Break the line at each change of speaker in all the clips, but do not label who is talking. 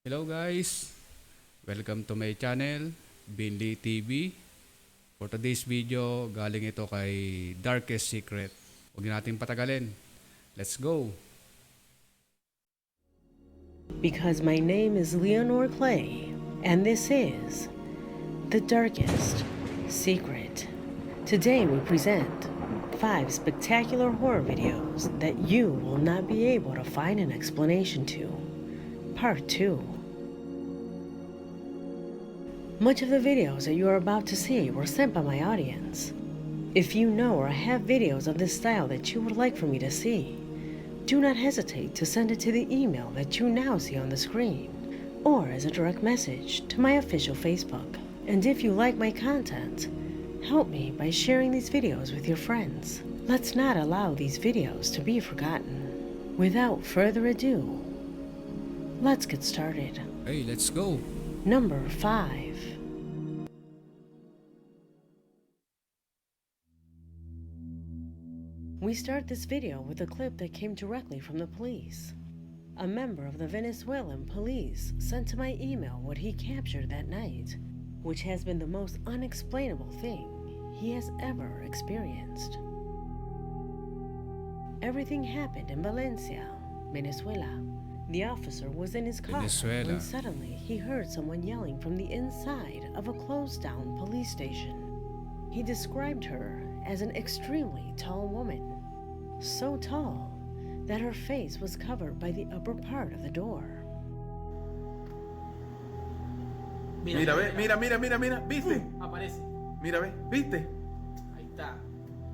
Hello guys, welcome to my channel, Binley TV. For today's video, galing ito kay Darkest Secret. Huwag natin patagalin. Let's go!
Because my name is Leonore Clay, and this is The Darkest Secret. Today we present 5 spectacular horror videos that you will not be able to find an explanation to. Part 2. Much of the videos that you are about to see were sent by my audience. If you know or have videos of this style that you would like for me to see, do not hesitate to send it to the email that you now see on the screen, or as a direct message to my official Facebook. And if you like my content, help me by sharing these videos with your friends. Let's not allow these videos to be forgotten. Without further ado, let's get started.
Hey, let's go!
Number 5. We start this video with a clip that came directly from the police. A member of the Venezuelan police sent to my email what he captured that night, which has been the most unexplainable thing he has ever experienced. Everything happened in Valencia, Venezuela. The officer was in his car
Venezuela.
when suddenly he heard someone yelling from the inside of a closed-down police station. He described her as an extremely tall woman, so tall that her face was covered by the upper part of the door.
Mira, ve, mira, ¿viste?
Aparece.
Mira, ve, ¿viste?
Ahí está.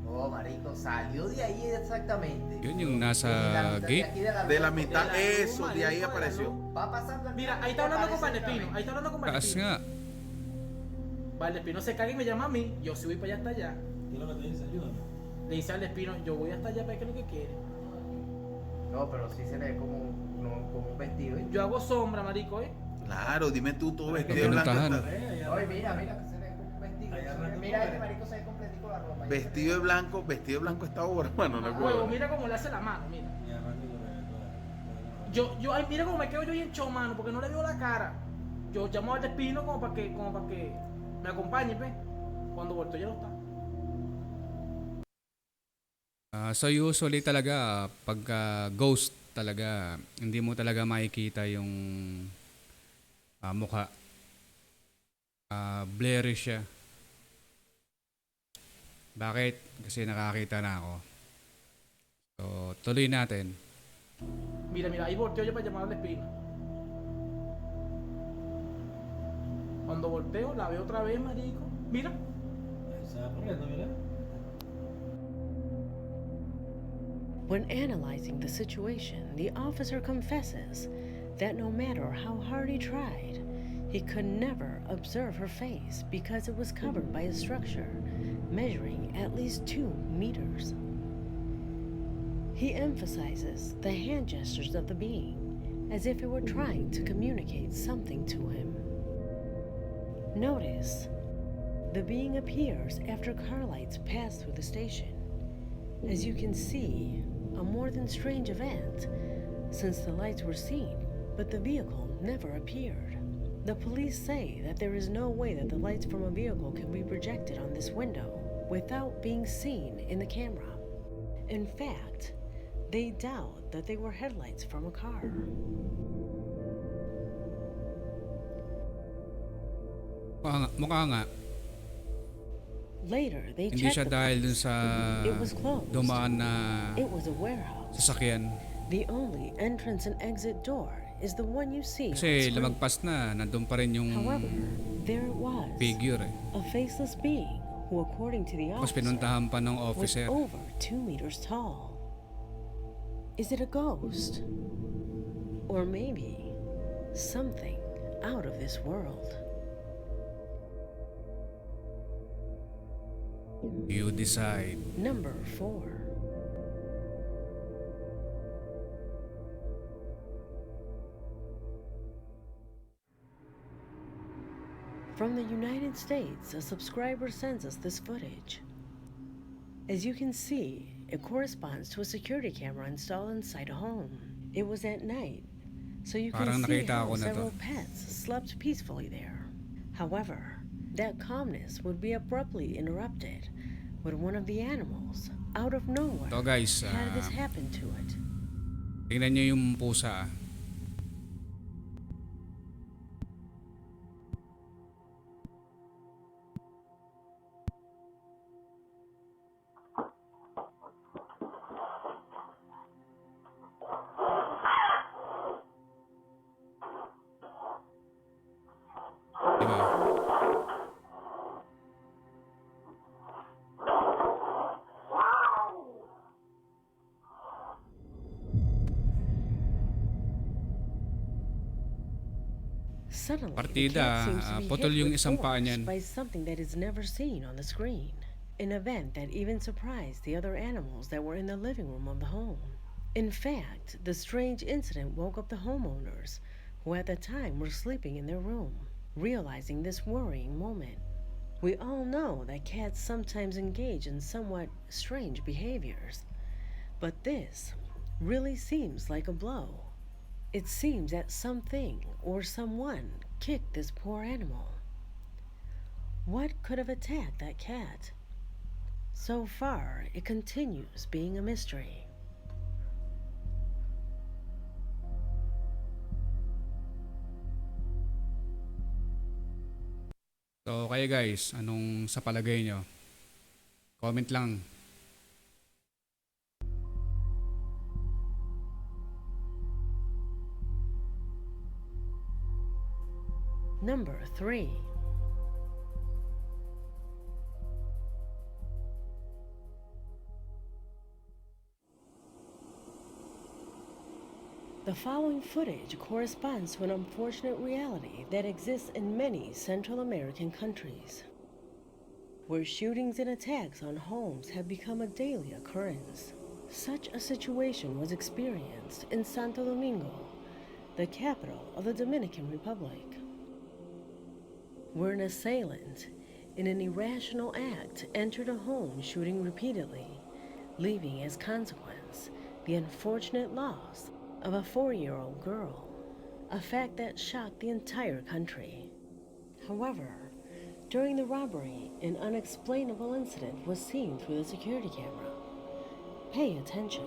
No, marico, salió de ahí exactamente.
Yun yung nasa gate.
De la mitad,
De la luz,
eso, de
marico,
ahí
de la
apareció.
luz.
Va pasando el
Mira,
carro
ahí
y
está hablando con
aparece
Valdespino.
otra
Ahí está hablando con
Taas
Valdespino.
nga.
Valdespino se caga y me llama a mí. Yo sí voy para allá hasta allá.
¿Qué es lo que te dice? Ayúdame.
Le dice a Valdespino, yo voy hasta allá para ver qué es lo que quiere.
vez. No, pero sí se le ve como un vestido. ¿eh?
Yo hago sombra, marico,
Claro, dime tú, todo vestido de
Pero
blanco.
tajan.
está-
Oye, mira, que se ve como un vestido.
Ahí arranca
Mira,
todo.
este marico se ve completico la ropa.
Vestido de blanco esta obra, mano, no
a
puedo.
huevo, mira cómo le hace la mano, mira.
Y arranca con el-
Ay, mira cómo me quedo yo bien show, mano, porque no le veo la cara. Yo llamo a Valdespino como para que me acompañe, pues. Cuando vuelto ya no está.
So usually talaga, pagka ghost talaga, hindi mo talaga makikita yung mukha. Blurry siya. Bakit? Kasi nakakita na ako. So, tuloy natin.
Mira, ahí volteo yo para llamar a Valdespino. Cuando volteo, la veo otra vez, marico. Mira.
Ahí se va corriendo, mira.
When analyzing the situation, the officer confesses that no matter how hard he tried, he could never observe her face because it was covered by a structure measuring at least 2 meters. He emphasizes the hand gestures of the being as if it were trying to communicate something to him. Notice, the being appears after car lights pass through the station. As you can see, a more than strange event, since the lights were seen, but the vehicle never appeared. The police say that there is no way that the lights from a vehicle can be projected on this window without being seen in the camera. In fact, they doubt that they were headlights from a car.
Mukha nga.
Later, they
Hindi
checked
siya
the
dahil dun
place.
sa
It was closed.
dumaan na
It was a warehouse.
sasakyan.
The only entrance and exit door is the one you see on
Kasi
screen.
lumagpas na, nandun pa rin yung
However, there it was,
figure eh.
a faceless being who, according to the
Tapos
officer,
pinuntahan pa ng
was
officer.
over 2 meters tall. Is it a ghost? Or maybe something out of this world?
You decide.
Number 4. From the United States, a subscriber sends us this footage. As you can see, it corresponds to a security camera installed inside a home. It was at night, so you
Parang
can see
nakita
how
ko na to.
several pets slept peacefully there. However, that calmness would be abruptly interrupted when one of the animals, out of nowhere,
Ito guys,
had this happen to it.
tingnan nyo yung pusa. Diba?
Suddenly, the
Partida,
cat seems to be
putol
hit
yung
with
isang paa
force
niyan.
by something that is never seen on the screen. An event that even surprised the other animals that were in the living room of the home. In fact, the strange incident woke up the homeowners, who at the time were sleeping in their room, realizing this worrying moment. We all know that cats sometimes engage in somewhat strange behaviors, but this really seems like a blow. It seems that something or someone kicked this poor animal. What could have attacked that cat? So far, it continues being a mystery.
So kayo guys, anong sa palagay nyo? Comment lang.
Number 3. The following footage corresponds to an unfortunate reality that exists in many Central American countries, where shootings and attacks on homes have become a daily occurrence. Such a situation was experienced in Santo Domingo, the capital of the Dominican Republic, where an assailant, in an irrational act, entered a home shooting repeatedly, leaving as consequence the unfortunate loss of a 4-year-old girl, a fact that shocked the entire country. However, during the robbery, an unexplainable incident was seen through the security camera. Pay attention.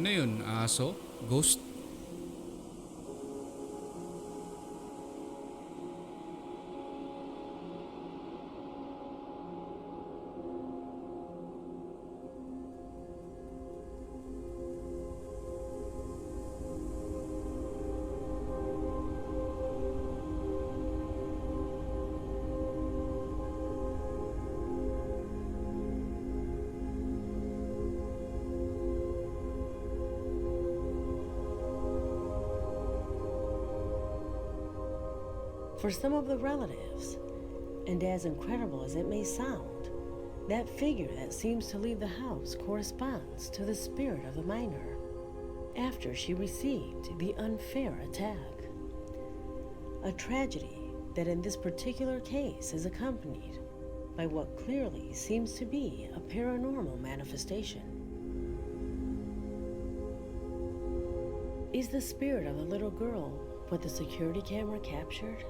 Ano yun? Aso? Ghost?
For some of the relatives, and as incredible as it may sound, that figure that seems to leave the house corresponds to the spirit of the minor after she received the unfair attack. A tragedy that in this particular case is accompanied by what clearly seems to be a paranormal manifestation. Is the spirit of the little girl what the security camera captured?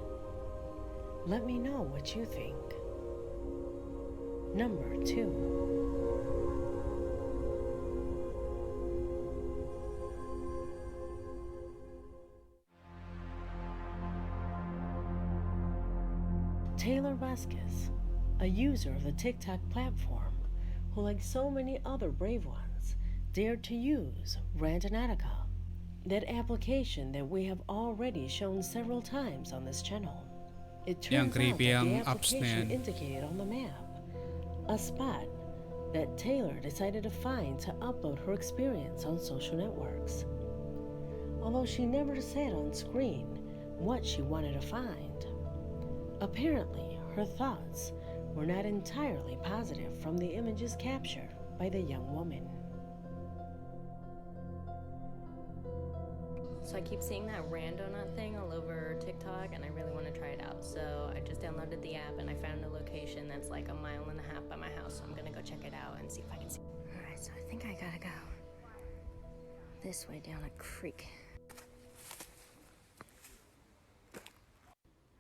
Let me know what you think. Number 2. Taylor Vasquez, a user of the TikTok platform, who like so many other brave ones, dared to use Randonautica, that application that we have already shown several times on this channel. It
Yan,
turns out
creepy
that the
ang apps na
application
yan.
indicated on the map a spot that Taylor decided to find to upload her experience on social networks. Although she never said on screen what she wanted to find. Apparently, her thoughts were not entirely positive from the images captured by the young woman.
So I keep seeing that Randonut thing all over TikTok, and I really want to try it out. So I just downloaded the app, and I found a location that's like 1.5 miles by my house. So I'm gonna go check it out and see if I can see. All right, so I think I gotta go this way down a creek.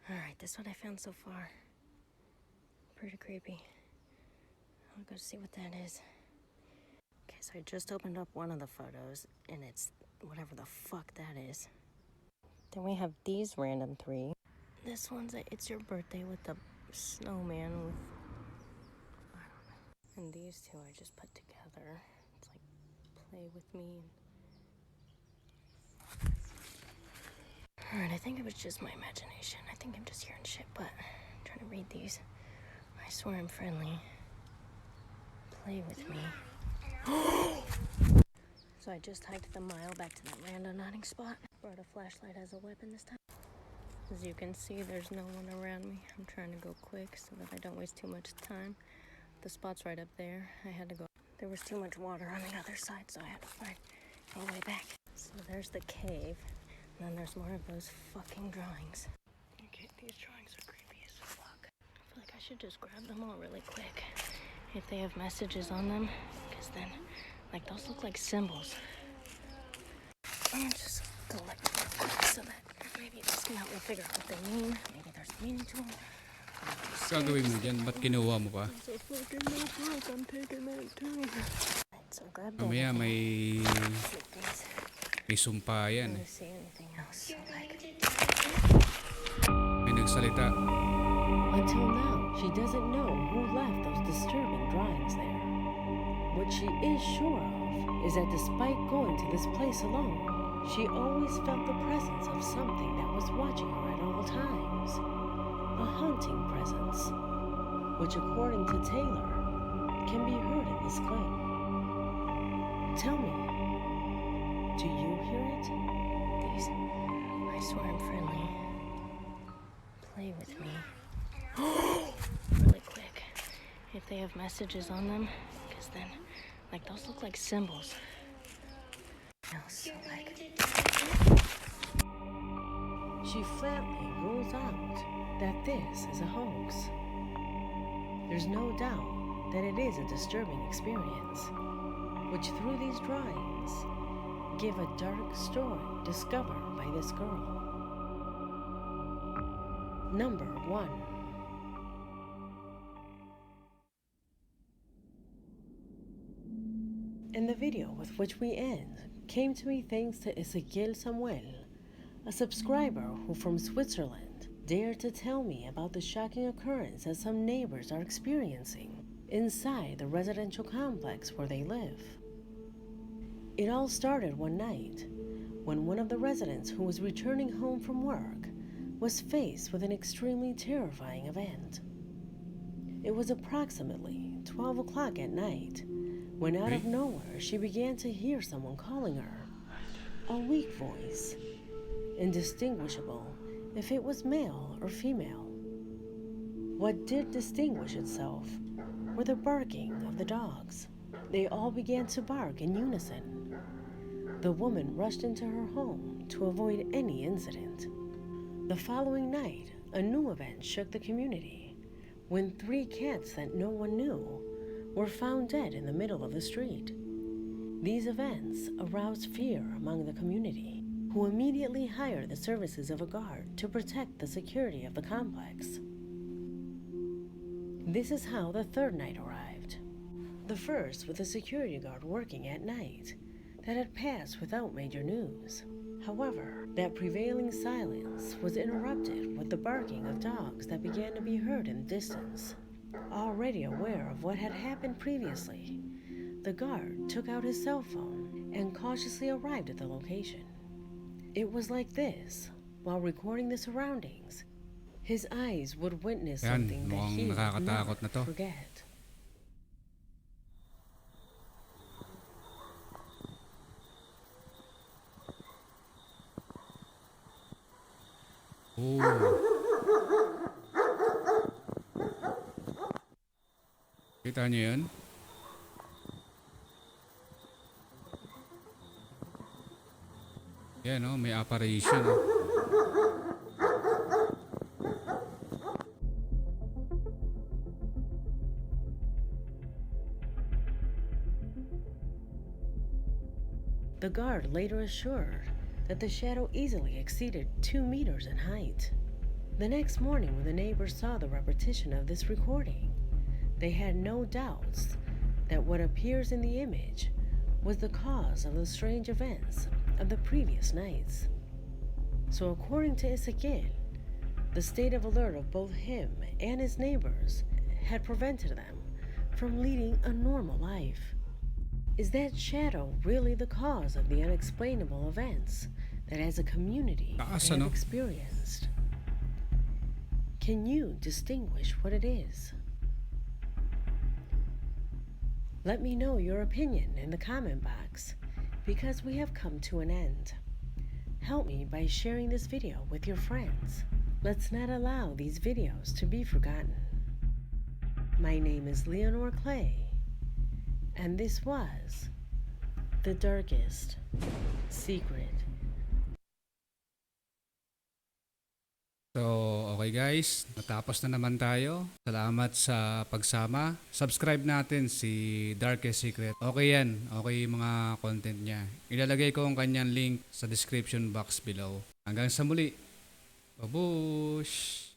All right, this is what I found so far. Pretty creepy. I'll go see what that is. Okay, so I just opened up one of the photos, and it's whatever the fuck that is. Then we have these random three. This one's a It's Your Birthday with the snowman with, I don't know. And these two I just put together. It's like play with me. Alright, I think it was just my imagination. I think I'm just hearing shit, but I'm trying to read these. I swear I'm friendly. Play with me. So I just hiked the mile back to that randonauting spot. Brought a flashlight as a weapon this time. As you can see, there's no one around me. I'm trying to go quick so that I don't waste too much time. The spot's right up there. I had to go. There was too much water on the other side, so I had to find my way back. So there's the cave. And then there's more of those fucking drawings. Okay, these drawings are creepy as fuck. I feel like I should just grab them all really quick. If they have messages on them, because then, like, those look like symbols. I'm gonna just collect them so that maybe this can help me figure out what they mean. Maybe there's meaning to them.
Gagawin mo dyan? Ba't kinuha mo pa?
It's a fucking notebook. I'm taking that too. Alright, so grab that.
Mamaya may
Flip these.
sumpa
Let
yan.
me see anything else. So, like,
May nagsalita.
Until now, she doesn't know who left those disturbing drawings there. What she is sure of is that despite going to this place alone, she always felt the presence of something that was watching her at all times. A haunting presence, which according to Taylor, can be heard in this clip. Tell me, do you hear it?
these. I swear I'm friendly. Play with me. Really quick. If they have messages on them, because then, like, those look like symbols. So, like,
She flatly rules out that this is a hoax. There's no doubt that it is a disturbing experience, which through these drawings give a dark story discovered by this girl. Number 1. And the video with which we end came to me thanks to Ezequiel Samuel, a subscriber who from Switzerland dared to tell me about the shocking occurrence that some neighbors are experiencing inside the residential complex where they live. It all started one night when one of the residents who was returning home from work was faced with an extremely terrifying event. It was approximately 12 o'clock at night when out of nowhere she began to hear someone calling her. A weak voice, indistinguishable if it was male or female. What did distinguish itself were the barking of the dogs. They all began to bark in unison. The woman rushed into her home to avoid any incident. The following night, a new event shook the community when 3 cats that no one knew were found dead in the middle of the street. These events aroused fear among the community, who immediately hired the services of a guard to protect the security of the complex. This is how the third night arrived. The first with a security guard working at night that had passed without major news. However, that prevailing silence was interrupted with the barking of dogs that began to be heard in the distance. Already aware of what had happened previously, the guard took out his cell phone and cautiously arrived at the location. It was like this, while recording the surroundings, his eyes would witness
Yan,
something that
mukhang
he would
nakakatakot na to.
never forget.
Oh. Kita nyo yun? Yan oh, may apparition.
The guard later assured that the shadow easily exceeded 2 meters in height. The next morning, when the neighbors saw the repetition of this recording, they had no doubts that what appears in the image was the cause of the strange events of the previous nights. So according to Ezequiel, the state of alert of both him and his neighbors had prevented them from leading a normal life. Is that shadow really the cause of the unexplainable events that as a community we
Taas,
have
ano?
experienced? Can you distinguish what it is? Let me know your opinion in the comment box, because we have come to an end. Help me by sharing this video with your friends. Let's not allow these videos to be forgotten. My name is Leonor Clay, and this was The Darkest Secret.
So, okay guys, natapos na naman tayo. Salamat sa pagsama. Subscribe natin si Darkest Secret. Okay yan, okay yung mga content niya. Ilalagay ko ang kanyang link sa description box below. Hanggang sa muli. Babush!